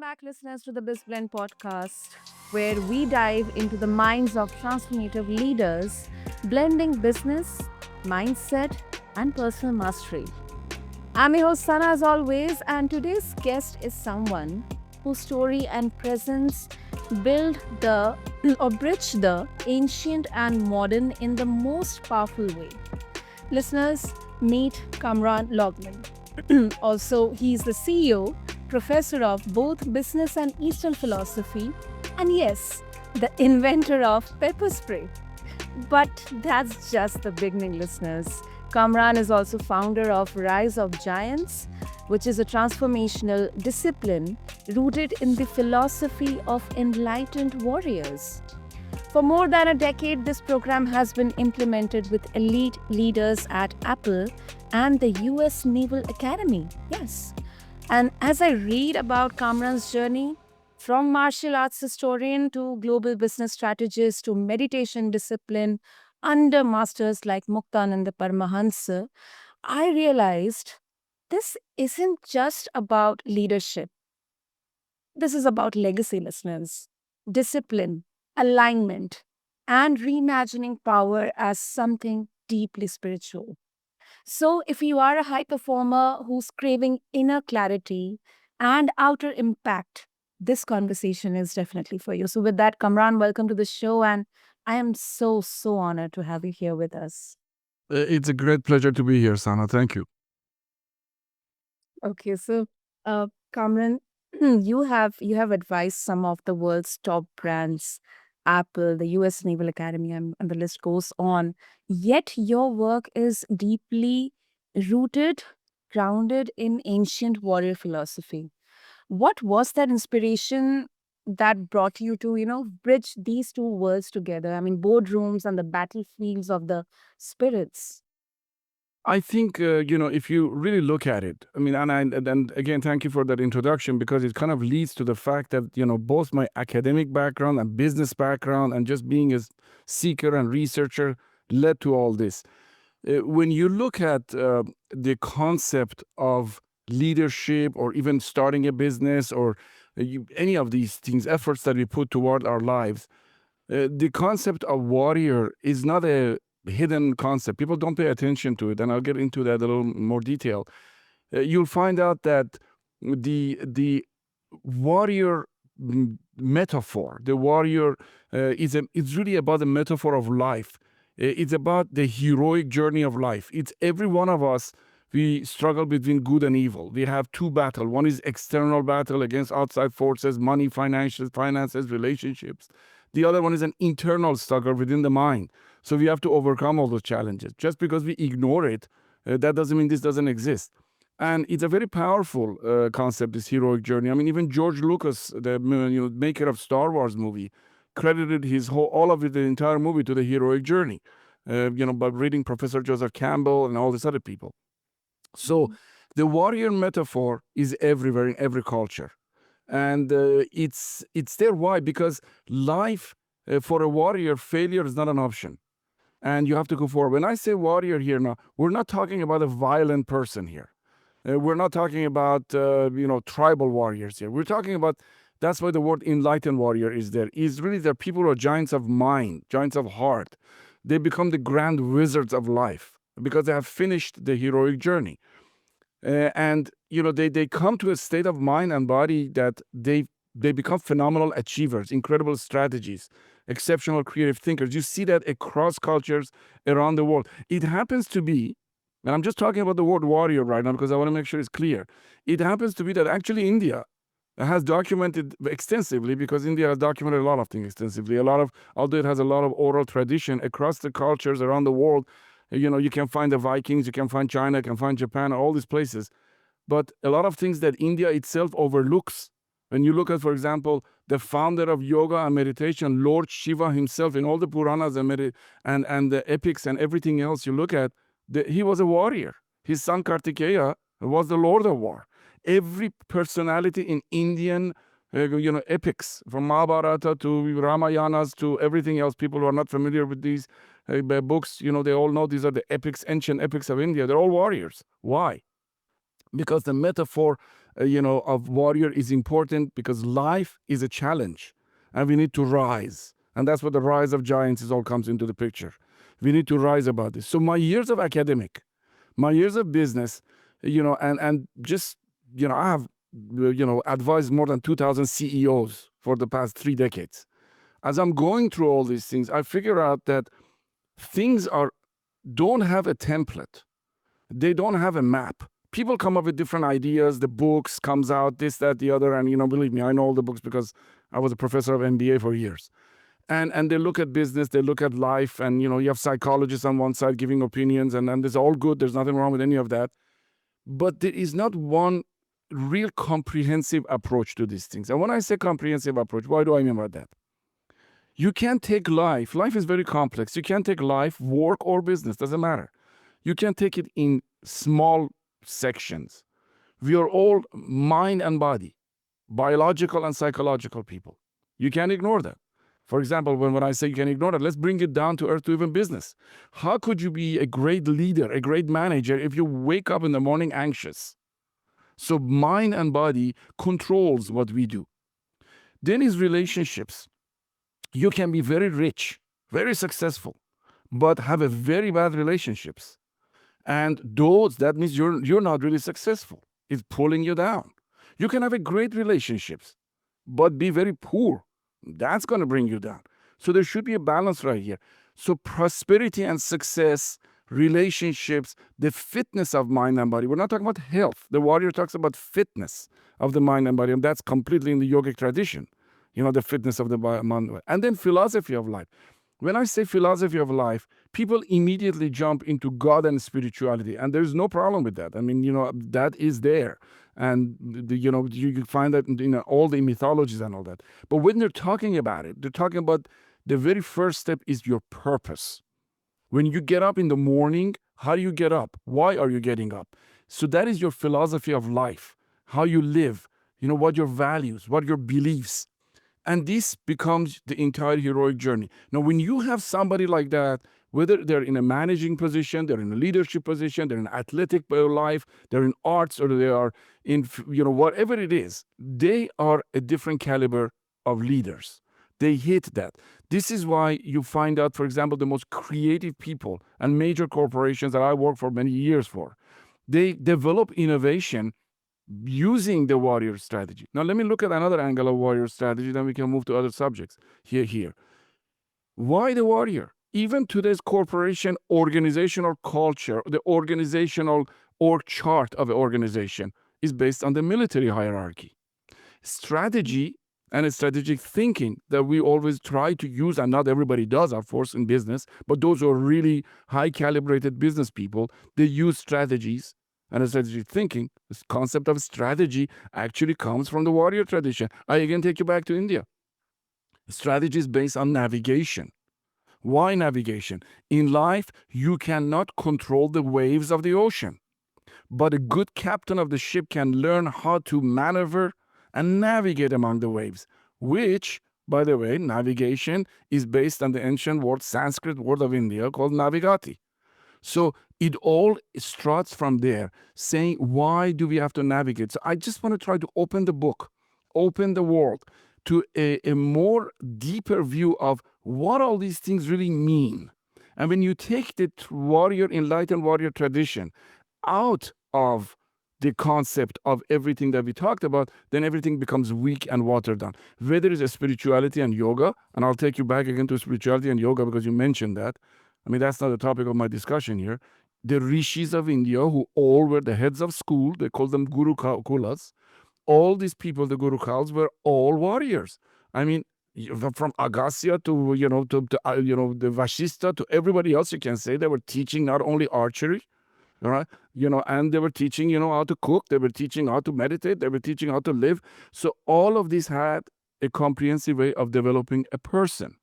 back, listeners, to the BizBlend podcast, where we dive into the minds of transformative leaders, blending business, mindset, and personal mastery. I'm your host, Sana, as always, and today's guest is someone whose story and presence build the or bridge the ancient and modern in the most powerful way. Listeners, meet Kamran Loghman. Also, he's the CEO, professor of both business and Eastern philosophy, and yes, the inventor of pepper spray. But that's just the beginning, listeners. Kamran is also founder of Rise of Giants, which is a transformational discipline rooted in the philosophy of enlightened warriors. For more than a decade, this program has been implemented with elite leaders at Apple and the US Naval Academy. Yes. And as I read about Kamran's journey, from martial arts historian to global business strategist to meditation discipline under masters like Muktananda Paramahansa, I realized this isn't just about leadership. This is about legacy, listeners, discipline, alignment, and reimagining power as something deeply spiritual. So, if you are a high performer who's craving inner clarity and outer impact, this conversation is definitely for you. So, with that, Kamran, welcome to the show. And I am so honored to have you here with us. It's a great pleasure to be here, Sana. Thank you. Okay, so Kamran, you have advised some of the world's top brands, Apple, the U.S. Naval Academy, and the list goes on. Yet your work is deeply rooted, grounded in ancient warrior philosophy. What was that inspiration that brought you to, bridge these two worlds together? I mean, boardrooms and the battlefields of the spirits. I think if you really look at it, I mean, and again, thank you for that introduction because it kind of leads to the fact that both my academic background and business background and just being a seeker and researcher led to all this. When you look at the concept of leadership or even starting a business or any of these things, efforts that we put toward our lives, the concept of warrior is not a hidden concept. People don't pay attention to it, and I'll get into that a little more detail. You'll find out that the warrior metaphor, the warrior it's really about the metaphor of life. It's about the heroic journey of life. It's every one of us. We struggle between good and evil. We have two battles. One is external battle against outside forces, money, finances, relationships. The other one is an internal struggle within the mind. So we have to overcome all those challenges. Just because we ignore it, that doesn't mean this doesn't exist. And it's a very powerful concept, this heroic journey. I mean, even George Lucas, the maker of Star Wars movie, credited all of it, the entire movie, to the heroic journey. By reading Professor Joseph Campbell and all these other people. So the warrior metaphor is everywhere in every culture, and it's there. Why? Because life for a warrior, failure is not an option, and you have to go forward. When I say warrior here now, we're not talking about a violent person here. We're not talking about tribal warriors here. We're talking about, that's why the word enlightened warrior is there. Is really they're people who are giants of mind, giants of heart. They become the grand wizards of life because they have finished the heroic journey. And they come to a state of mind and body that they become phenomenal achievers, incredible strategies, exceptional creative thinkers. You see that across cultures around the world. It happens to be, and I'm just talking about the word warrior right now because I want to make sure it's clear. It happens to be that actually India has documented extensively, because India has documented a lot of things extensively. Although it has a lot of oral tradition across the cultures around the world. You can find the Vikings, you can find China, you can find Japan, all these places. But a lot of things that India itself overlooks. When you look at, for example, the founder of yoga and meditation, Lord Shiva himself, in all the Puranas and the epics and everything else you look at, he was a warrior. His son Kartikeya was the Lord of War. Every personality in Indian epics, from Mahabharata to Ramayanas to everything else, people who are not familiar with these books, they all know these are the epics, ancient epics of India. They're all warriors. Why? Because the metaphor of warrior is important because life is a challenge and we need to rise. And that's what the rise of giants is all comes into the picture. We need to rise about this. So my years of academic, my years of business, and just, I have, advised more than 2,000 CEOs for the past 3 decades. As I'm going through all these things, I figure out that things don't have a template. They don't have a map. People come up with different ideas. The books comes out, this, that, the other, and believe me, I know all the books because I was a professor of MBA for years. And they look at business, they look at life, and you have psychologists on one side giving opinions, and it's all good. There's nothing wrong with any of that. But there is not one real comprehensive approach to these things. And when I say comprehensive approach, what do I mean by that? You can't take life is very complex. You can't take life, work, or business, doesn't matter. You can take it in small sections. We are all mind and body, biological and psychological people. You can't ignore that. For example, when I say you can ignore that, let's bring it down to earth to even business. How could you be a great leader, a great manager, if you wake up in the morning anxious? So mind and body controls what we do. Then is relationships. You can be very rich, very successful, but have a very bad relationships. And that means you're not really successful. It's pulling you down. You can have a great relationships, but be very poor. That's going to bring you down. So there should be a balance right here. So prosperity and success, relationships, the fitness of mind and body. We're not talking about health. The warrior talks about fitness of the mind and body, and that's completely in the yogic tradition. The fitness of the mind. And then philosophy of life. When I say philosophy of life, people immediately jump into God and spirituality, and there's no problem with that. I mean, that is there, and you find that in all the mythologies and all that. But when they're talking about it, they're talking about the very first step is your purpose. When you get up in the morning, how do you get up? Why are you getting up? So that is your philosophy of life, how you live, what your values, what your beliefs. And this becomes the entire heroic journey. Now, when you have somebody like that, whether they're in a managing position, they're in a leadership position, they're in athletic life, they're in arts, or they are in, whatever it is, they are a different caliber of leaders. They hit that. This is why you find out, for example, the most creative people and major corporations that I worked for many years for, they develop innovation using the warrior strategy. Now, let me look at another angle of warrior strategy, then we can move to other subjects. Here. Why the warrior? Even today's corporation organizational culture, the organizational org chart of an organization is based on the military hierarchy. Strategy and a strategic thinking that we always try to use, and not everybody does, of course, in business, but those who are really high calibrated business people, they use strategies and a strategic thinking. This concept of strategy actually comes from the warrior tradition. I again take you back to India. Strategy is based on navigation. Why navigation? In life, you cannot control the waves of the ocean, but a good captain of the ship can learn how to maneuver and navigate among the waves, which, by the way, navigation is based on the ancient word, Sanskrit word of India called navigati. So it all starts from there, saying, why do we have to navigate? So I just want to try to open the book, open the world to a more deeper view of what all these things really mean. And when you take the enlightened warrior tradition out of the concept of everything that we talked about, then everything becomes weak and watered down. Whether it's a spirituality and yoga, and I'll take you back again to spirituality and yoga because you mentioned that. I mean, that's not the topic of my discussion here. The rishis of India, who all were the heads of school, they called them Guru Kulas. All these people, the Guru Kulas, were all warriors. I mean, from Agastya to, the Vashista to everybody else, you can say they were teaching not only archery, all right, and they were teaching, how to cook, they were teaching how to meditate, they were teaching how to live. So all of this had a comprehensive way of developing a person.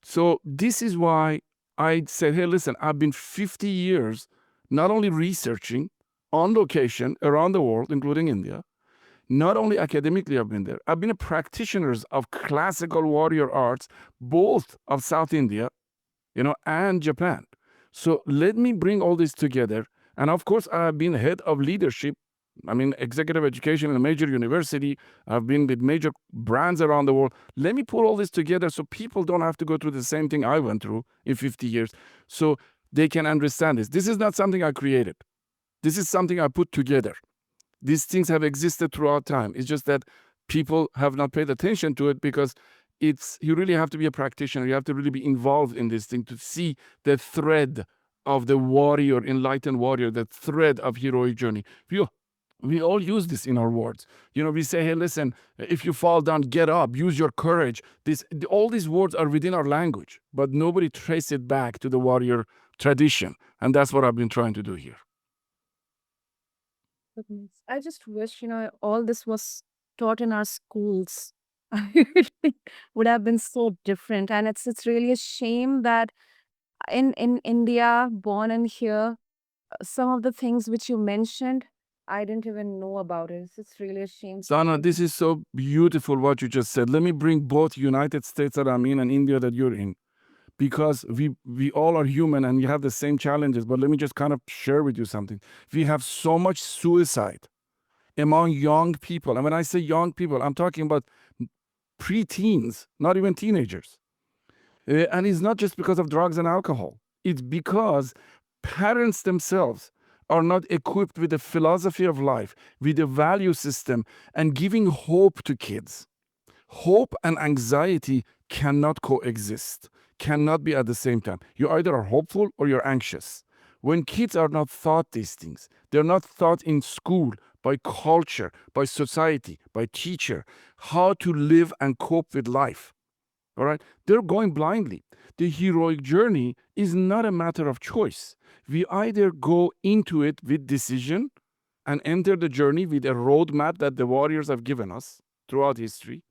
So this is why I said, hey, listen, I've been 50 years not only researching on location around the world, including India, not only academically I've been there, I've been a practitioner of classical warrior arts, both of South India, and Japan. So let me bring all this together. And of course, I've been head of leadership I mean, executive education in a major university. I've been with major brands around the world. Let me put all this together so people don't have to go through the same thing I went through in 50 years. So they can understand this. This is not something I created. This is something I put together. These things have existed throughout time. It's just that people have not paid attention to it because you really have to be a practitioner. You have to really be involved in this thing to see the thread of the warrior, enlightened warrior, the thread of heroic journey. We all use this in our words. We say, hey, listen, if you fall down, get up, use your courage. All these words are within our language, but nobody traces it back to the warrior tradition. And that's what I've been trying to do here. Goodness. I just wish, all this was taught in our schools. I really would have been so different. And it's really a shame that in India, born and here, some of the things which you mentioned, I didn't even know about it. It's really a shame. Sana, this is so beautiful what you just said. Let me bring both United States that I'm in and India that you're in, because we all are human and we have the same challenges. But let me just kind of share with you something. We have so much suicide among young people. And when I say young people, I'm talking about pre-teens, not even teenagers. And it's not just because of drugs and alcohol. It's because parents themselves are not equipped with the philosophy of life, with the value system, and giving hope to kids. Hope and anxiety cannot coexist, cannot be at the same time. You either are hopeful or you're anxious. When kids are not taught these things, they're not taught in school, by culture, by society, by teacher, how to live and cope with life. All right? They're going blindly. The heroic journey is not a matter of choice. We either go into it with decision and enter the journey with a roadmap that the warriors have given us throughout history,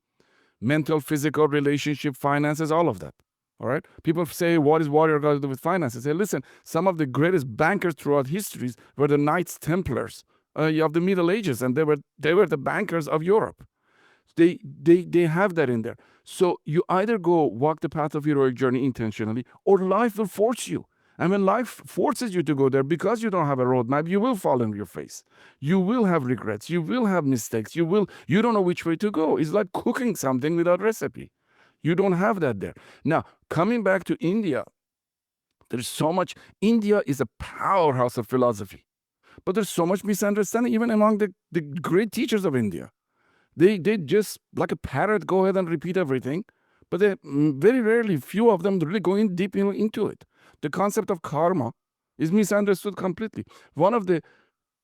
mental, physical, relationship, finances, all of that. All right? People say, what is warrior got to do with finances? Say, listen, some of the greatest bankers throughout histories were the Knights Templars of the Middle Ages, and they were the bankers of Europe. They have that in there. So you either go walk the path of heroic journey intentionally, or life will force you. And when life forces you to go there because you don't have a roadmap, you will fall on your face. You will have regrets. You will have mistakes. You don't know which way to go. It's like cooking something without recipe. You don't have that there. Now, coming back to India, there's so much. India is a powerhouse of philosophy. But there's so much misunderstanding even among the great teachers of India. They just, like a parrot, go ahead and repeat everything. But very rarely, few of them really go in deep into it. The concept of karma is misunderstood completely. One of the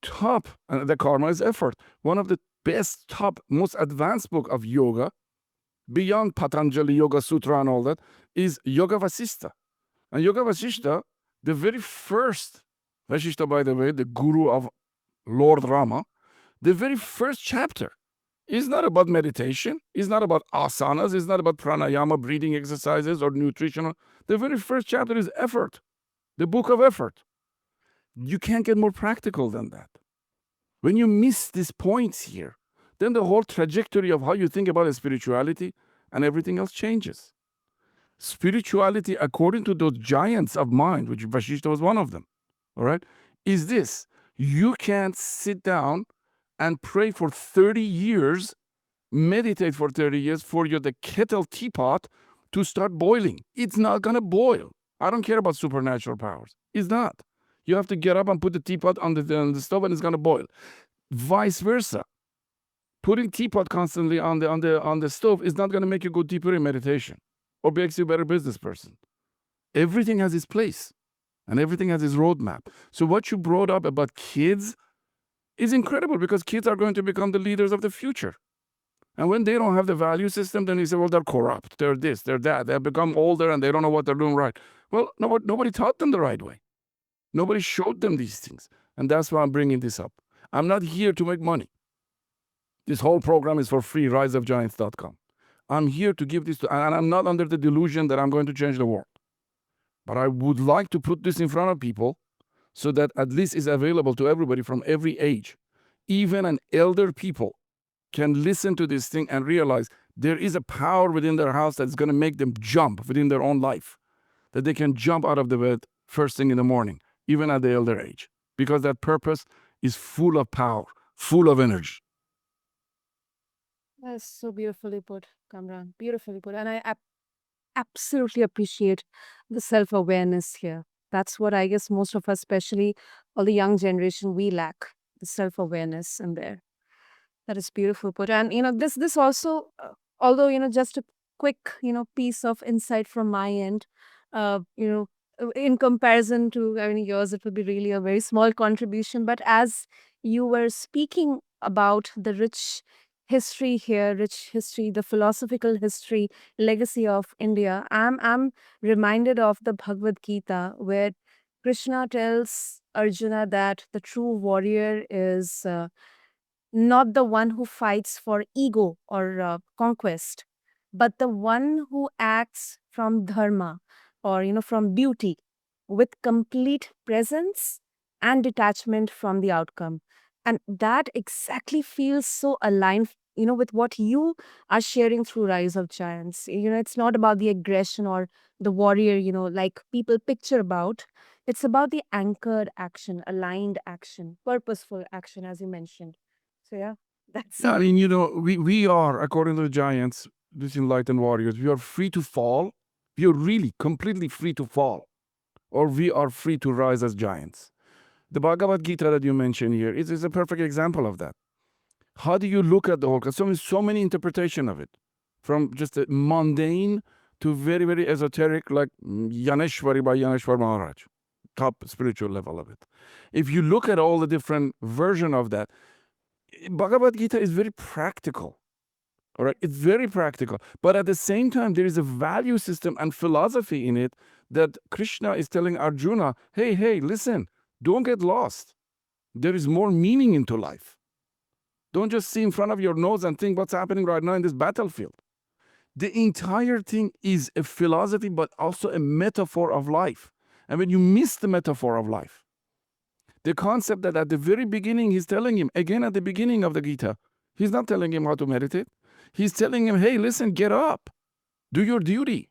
top, the karma is effort. One of the best, top, most advanced book of yoga, beyond Patanjali Yoga Sutra and all that, is Yoga Vasistha. And Yoga Vasistha, the very first, Vasistha, by the way, the guru of Lord Rama, the very first chapter is not about meditation, it's not about asanas, it's not about pranayama, breathing exercises, or nutritional. The very first chapter is effort, the book of effort. You can't get more practical than that. When you miss these points here, then the whole trajectory of how you think about spirituality and everything else changes. Spirituality, according to those giants of mind, which Vasishta was one of them, all right, is this: you can't sit down and pray for 30 years, meditate for 30 years for the kettle teapot to start boiling. It's not going to boil. I don't care about supernatural powers. It's not. You have to get up and put the teapot on the stove and it's going to boil. Vice versa. Putting teapot constantly on the stove is not going to make you go deeper in meditation or makes you a better business person. Everything has its place and everything has its roadmap. So what you brought up about kids is incredible, because kids are going to become the leaders of the future. And when they don't have the value system, then you say, well, they're corrupt, they're this, they're that, they've become older and they don't know what they're doing right. Well, nobody taught them the right way. Nobody showed them these things. And that's why I'm bringing this up. I'm not here to make money. This whole program is for free, riseofgiants.com. I'm here to give this and I'm not under the delusion that I'm going to change the world. But I would like to put this in front of people so that at least it's available to everybody from every age. Even an elder people can listen to this thing and realize there is a power within their house that's going to make them jump within their own life, that they can jump out of the bed first thing in the morning, even at the elder age, because that purpose is full of power, full of energy. That's so beautifully put, Kamran. Beautifully put. And I absolutely appreciate the self awareness here. That's what I guess most of us, especially all the young generation, we lack the self awareness in there. That is beautiful put. And this also, although just a quick piece of insight from my end, in comparison to yours, it would be really a very small contribution. But as you were speaking about the rich history here, rich history, the philosophical history, legacy of India, I'm reminded of the Bhagavad Gita, where Krishna tells Arjuna that the true warrior is. Not the one who fights for ego or conquest, but the one who acts from dharma or from duty, with complete presence and detachment from the outcome. And that exactly feels so aligned with what you are sharing through Rise of Giants. It's not about the aggression or the warrior, like people picture about. It's about the anchored action, aligned action, purposeful action, as you mentioned. So yeah, that's Yeah, I mean, we are, according to the giants, these enlightened warriors, we are free to fall. We are really completely free to fall, or we are free to rise as giants. The Bhagavad Gita that you mentioned here is a perfect example of that. How do you look at the whole? Because so many interpretation of it, from just a mundane to very, very esoteric, like Yaneshwari by Yaneshwar Maharaj, top spiritual level of it. If you look at all the different version of that, Bhagavad Gita is very practical. All right, it's very practical, but at the same time, there is a value system and philosophy in it that Krishna is telling Arjuna, hey, hey, listen, don't get lost. There is more meaning into life. Don't just see in front of your nose and think what's happening right now in this battlefield. The entire thing is a philosophy, but also a metaphor of life. And when you miss the metaphor of life, the concept that at the very beginning he's telling him, again at the beginning of the Gita, he's not telling him how to meditate. He's telling him, hey, listen, get up, do your duty.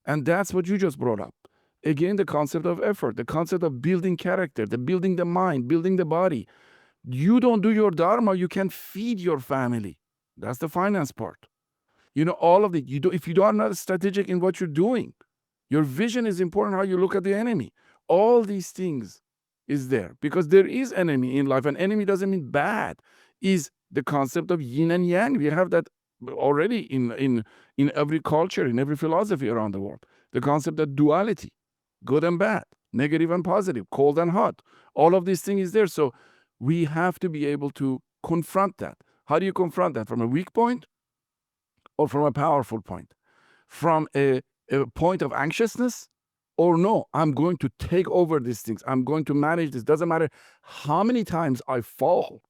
And that's what you just brought up. Again, the concept of effort, the concept of building character, the building the mind, building the body. You don't do your dharma, you can feed your family. That's the finance part. All of it. If you are not strategic in what you're doing, your vision is important, how you look at the enemy. All these things is there because there is enemy in life. And enemy doesn't mean bad. Is the concept of yin and yang. We have that already in every culture, in every philosophy around the world. The concept of duality, good and bad, negative and positive, cold and hot. All of these things is there. So we have to be able to confront that. How do you confront that? From a weak point or from a powerful point? From a point of anxiousness, or no, I'm going to take over these things. I'm going to manage this. Doesn't matter how many times I fall.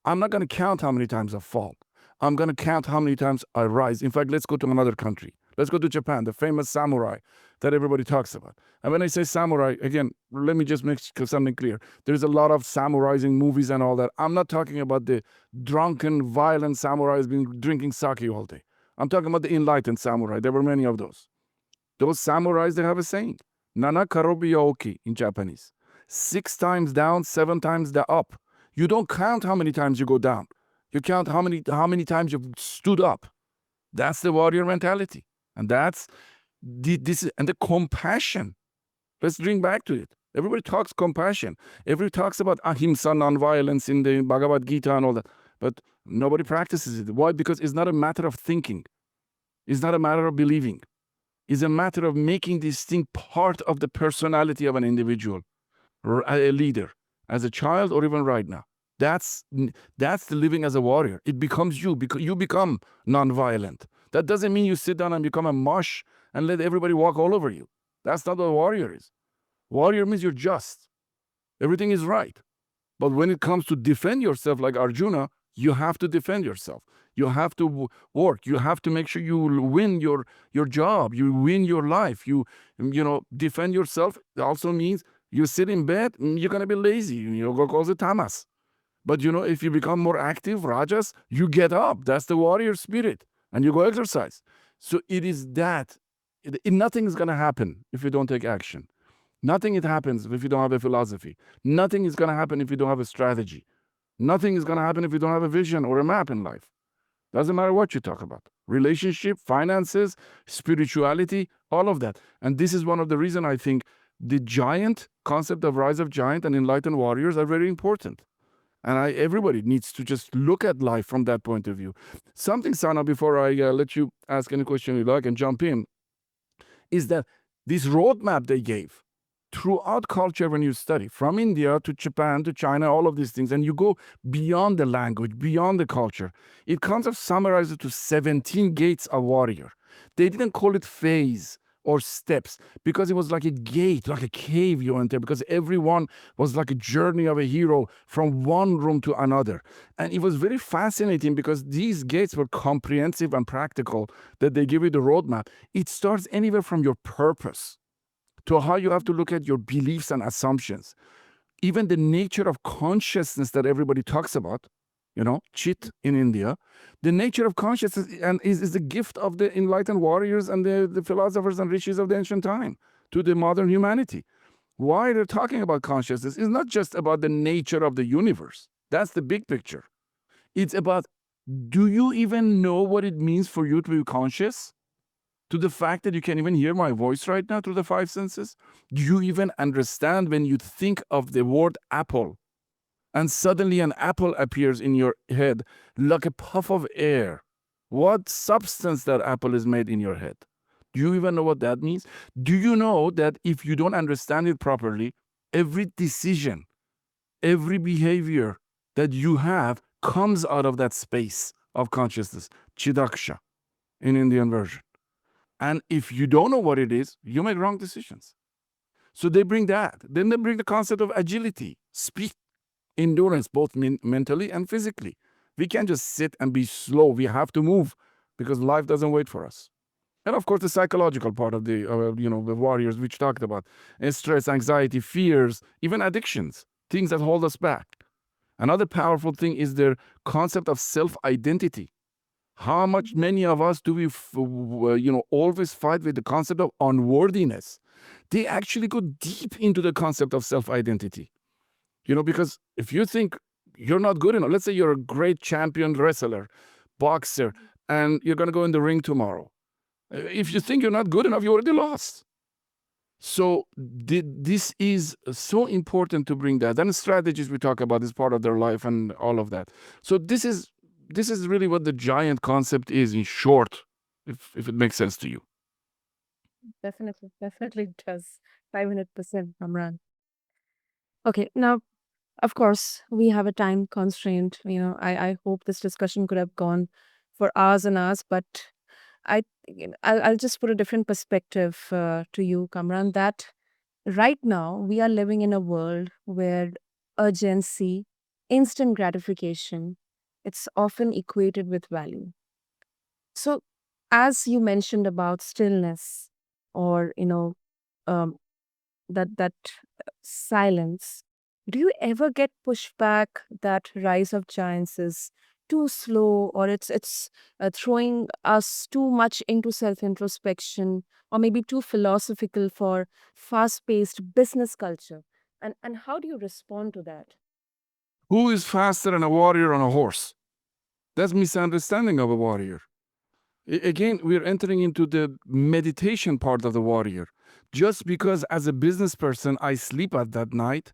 I'm not going to count how many times I fall. I'm going to count how many times I rise. In fact, let's go to another country. Let's go to Japan, the famous samurai that everybody talks about. And when I say samurai, again, let me just make something clear. There's a lot of samurais movies and all that. I'm not talking about the drunken, violent samurais being drinking sake all day. I'm talking about the enlightened samurai. There were many of those. Those samurais, they have a saying, Nana karobi yaoki in Japanese. 6 times down, 7 times up. You don't count how many times you go down. You count how many times you've stood up. That's the warrior mentality. And that's the compassion. Let's bring back to it. Everybody talks compassion. Everybody talks about ahimsa, non-violence in the Bhagavad Gita and all that. But nobody practices it. Why? Because it's not a matter of thinking. It's not a matter of believing. It's a matter of making this thing part of the personality of an individual, a leader, as a child or even right now. That's the living as a warrior. It becomes you. You become non-violent. That doesn't mean you sit down and become a mush and let everybody walk all over you. That's not what a warrior is. Warrior means you're just. Everything is right. But when it comes to defend yourself like Arjuna, you have to defend yourself. You have to work. You have to make sure you win your job. You win your life. You defend yourself. It also means you sit in bed, you're going to be lazy. Go cause it tamas. But if you become more active, rajas, you get up. That's the warrior spirit. And you go exercise. So it is that. Nothing is going to happen if you don't take action. Nothing happens if you don't have a philosophy. Nothing is going to happen if you don't have a strategy. Nothing is going to happen if you don't have a vision or a map in life. Doesn't matter what you talk about. Relationship, finances, spirituality, all of that. And this is one of the reasons I think the giant concept of rise of giant and enlightened warriors are very important. And everybody needs to just look at life from that point of view. Something, Sana, before I let you ask any question you like and jump in, is that this roadmap they gave throughout culture when you study, from India to Japan to China, all of these things, and you go beyond the language, beyond the culture, it kind of summarizes to 17 gates of warrior. They didn't call it phase or steps because it was like a gate, like a cave you enter, because everyone was like a journey of a hero from one room to another. And it was very fascinating because these gates were comprehensive and practical, that they give you the roadmap. It starts anywhere from your purpose to how you have to look at your beliefs and assumptions. Even the nature of consciousness that everybody talks about, chit in India, the nature of consciousness and is the gift of the enlightened warriors and the philosophers and rishis of the ancient time to the modern humanity. Why they're talking about consciousness is not just about the nature of the universe. That's the big picture. It's about, do you even know what it means for you to be conscious? To the fact that you can even hear my voice right now through the five senses? Do you even understand when you think of the word apple and suddenly an apple appears in your head like a puff of air? What substance that apple is made in your head? Do you even know what that means? Do you know that if you don't understand it properly, every decision, every behavior that you have comes out of that space of consciousness, chidaksha in Indian version. And if you don't know what it is, you make wrong decisions. So they bring that. Then they bring the concept of agility, speed, endurance, both mentally and physically. We can't just sit and be slow. We have to move because life doesn't wait for us. And of course, the psychological part of the warriors which talked about stress, anxiety, fears, even addictions, things that hold us back. Another powerful thing is their concept of self-identity. How much many of us do we, always fight with the concept of unworthiness? They actually go deep into the concept of self-identity. Because if you think you're not good enough, let's say you're a great champion wrestler, boxer, and you're going to go in the ring tomorrow. If you think you're not good enough, you already lost. So this is so important to bring that. Then strategies we talk about is part of their life and all of that. So this is really what the giant concept is in short, if it makes sense to you. Definitely, definitely it does. 500%, Kamran. Okay, now, of course, we have a time constraint. I hope this discussion could have gone for hours and hours, but I'll just put a different perspective to you, Kamran, that right now we are living in a world where urgency, instant gratification, it's often equated with value. So, as you mentioned about stillness or, um, that silence, do you ever get pushback that rise of giants is too slow, or it's throwing us too much into self introspection, or maybe too philosophical for fast paced business culture? And how do you respond to that? Who is faster than a warrior on a horse? That's misunderstanding of a warrior. Again, we're entering into the meditation part of the warrior. Just because as a business person I sleep at that night,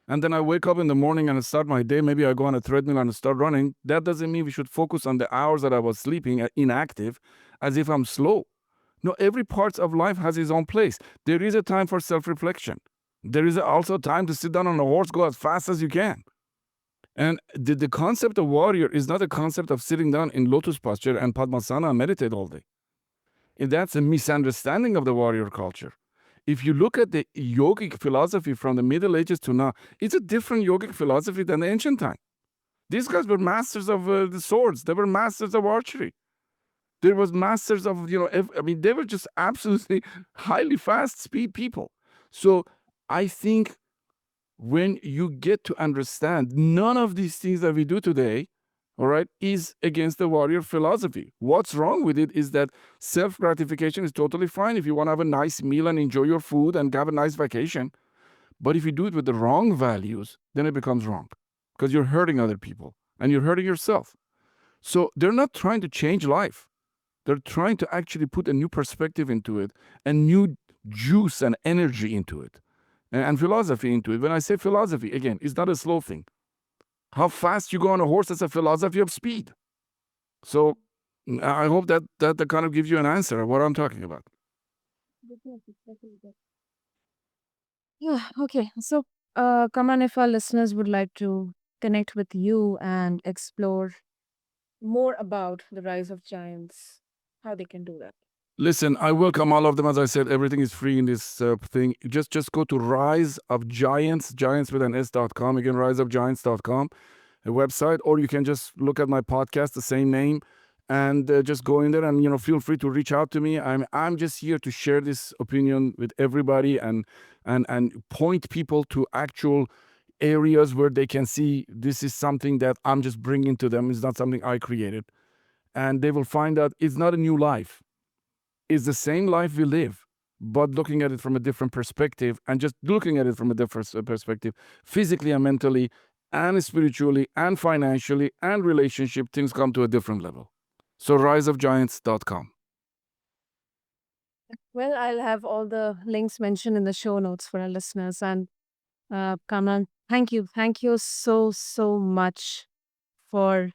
and then I wake up in the morning and I start my day, maybe I go on a treadmill and start running, that doesn't mean we should focus on the hours that I was sleeping inactive as if I'm slow. No, every part of life has its own place. There is a time for self-reflection. There is also time to sit down on a horse, go as fast as you can. And the concept of warrior is not a concept of sitting down in lotus posture and padmasana and meditate all day. And that's a misunderstanding of the warrior culture. If you look at the yogic philosophy from the Middle Ages to now, it's a different yogic philosophy than the ancient time. These guys were masters of the swords. They were masters of archery. There was masters of, they were just absolutely highly fast speed people. So I think when you get to understand none of these things that we do today, all right, is against the warrior philosophy. What's wrong with it is that self-gratification is totally fine if you want to have a nice meal and enjoy your food and have a nice vacation. But if you do it with the wrong values, then it becomes wrong. because you're hurting other people and you're hurting yourself. So they're not trying to change life. They're trying to actually put a new perspective into it, a new juice and energy into it, and philosophy into it. When I say philosophy, again, it's not a slow thing. How fast you go on a horse, that's a philosophy of speed. So I hope that kind of gives you an answer of what I'm talking about. Yeah, okay. So, Kaman, if our listeners would like to connect with you and explore more about the rise of giants, how they can do that. Listen, I welcome all of them. As I said, everything is free in this thing. Just go to Rise of Giants, giants with an S.com. Again, riseofgiants.com, a website, or you can just look at my podcast, the same name, and just go in there and feel free to reach out to me. I'm just here to share this opinion with everybody and point people to actual areas where they can see this is something that I'm just bringing to them. It's not something I created, and they will find out it's not a new life. It's the same life we live, but looking at it from a different perspective and just looking at it from a different perspective, physically and mentally, and spiritually, and financially, and relationship, things come to a different level. So riseofgiants.com. Well, I'll have all the links mentioned in the show notes for our listeners. And Kamran, thank you. Thank you so, so much for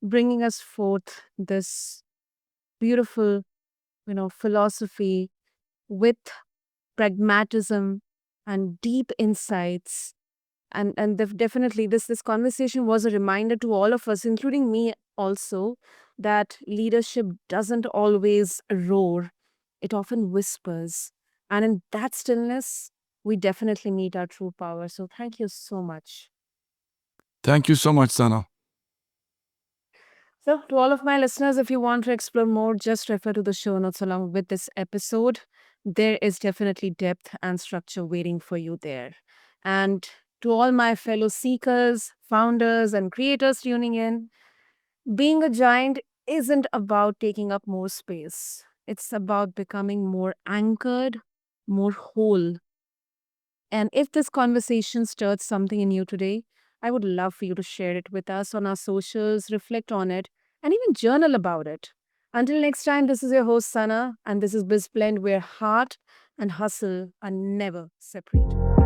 bringing us forth this beautiful, philosophy with pragmatism and deep insights. And definitely this conversation was a reminder to all of us, including me also, that leadership doesn't always roar, it often whispers. And in that stillness, we definitely meet our true power. So thank you so much. Thank you so much, Sana. So, to all of my listeners, if you want to explore more, just refer to the show notes along with this episode. There is definitely depth and structure waiting for you there. And to all my fellow seekers, founders, and creators tuning in, being a giant isn't about taking up more space, it's about becoming more anchored, more whole. And if this conversation stirred something in you today, I would love for you to share it with us on our socials, reflect on it, and even journal about it. Until next time, this is your host, Sana, and this is BizBlend, where heart and hustle are never separate.